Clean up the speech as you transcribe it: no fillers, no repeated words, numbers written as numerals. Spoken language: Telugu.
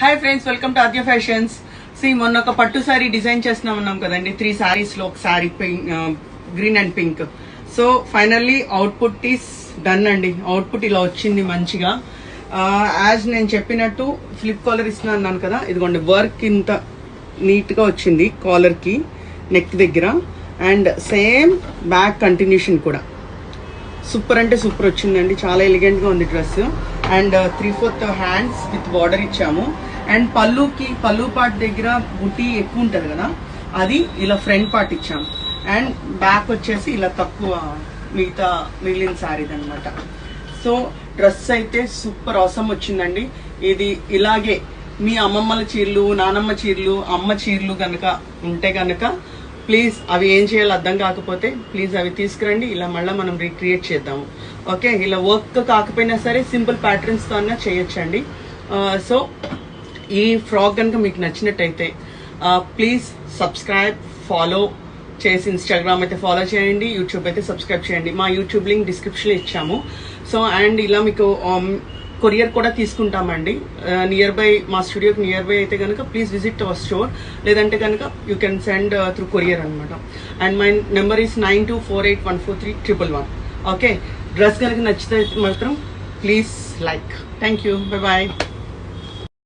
Hi friends, welcome to Aadya fashions. మొన్న ఒక పట్టు సారీ డిజైన్ చేస్తున్నాం కదండి, 3 సారీస్ లో ఒక sorry green and pink. So finally output is done అండి. అవుట్పుట్ ఇలా వచ్చింది మంచిగా. యాజ్ నేను చెప్పినట్టు ఫ్లిప్ కాలర్ ఇస్తున్నాను కదా, ఇదిగోండి వర్క్ ఇంత నీట్ గా వచ్చింది కాలర్ కి, నెక్ దగ్గర. అండ్ సేమ్ బ్యాక్ కంటిన్యూషన్ కూడా సూపర్ అంటే సూపర్ వచ్చిందండి. చాలా ఎలిగెంట్ గా ఉంది dress. And 3/4 hands with border ఇచ్చాము. అండ్ పళ్ళు పార్ట్ దగ్గర బుట్టి ఎక్కువ ఉంటది కదా, అది ఇలా ఫ్రంట్ పార్ట్ ఇచ్చాము. అండ్ బ్యాక్ వచ్చేసి ఇలా తక్కువ మిగిలిన సారీది అనమాట. సో డ్రెస్ అయితే సూపర్ అవసరం వచ్చిందండి. ఇది ఇలాగే మీ అమ్మమ్మల చీరలు, నానమ్మ చీరలు, అమ్మ చీరలు కనుక ఉంటే కనుక ప్లీజ్ అవి ఏం చేయాలో అర్థం కాకపోతే ప్లీజ్ అవి తీసుకురండి. ఇలా మళ్ళీ మనం రీక్రియేట్ చేద్దాము. ఓకే, ఇలా వర్క్ కాకపోయినా సరే సింపుల్ ప్యాటర్న్స్తో అన్నా చేయొచ్చండి. సో ఈ ఫ్రాక్ కనుక మీకు నచ్చినట్టయితే ప్లీజ్ సబ్స్క్రైబ్, ఫాలో చేసి ఇన్స్టాగ్రామ్ అయితే ఫాలో చేయండి, యూట్యూబ్ అయితే సబ్స్క్రైబ్ చేయండి. మా యూట్యూబ్ లింక్ డిస్క్రిప్షన్లో ఇచ్చాము. సో అండ్ ఇలా మీకు కొరియర్ కూడా తీసుకుంటామండి. నియర్ బై మా స్టూడియోకి నియర్ బై అయితే కనుక ప్లీజ్ విజిట్ అవర్ స్టోర్, లేదంటే కనుక you can send through courier అనమాట. And my number is 9248143111. Okay, dress కనుక నచ్చితే మాత్రం please like. Thank you, bye bye.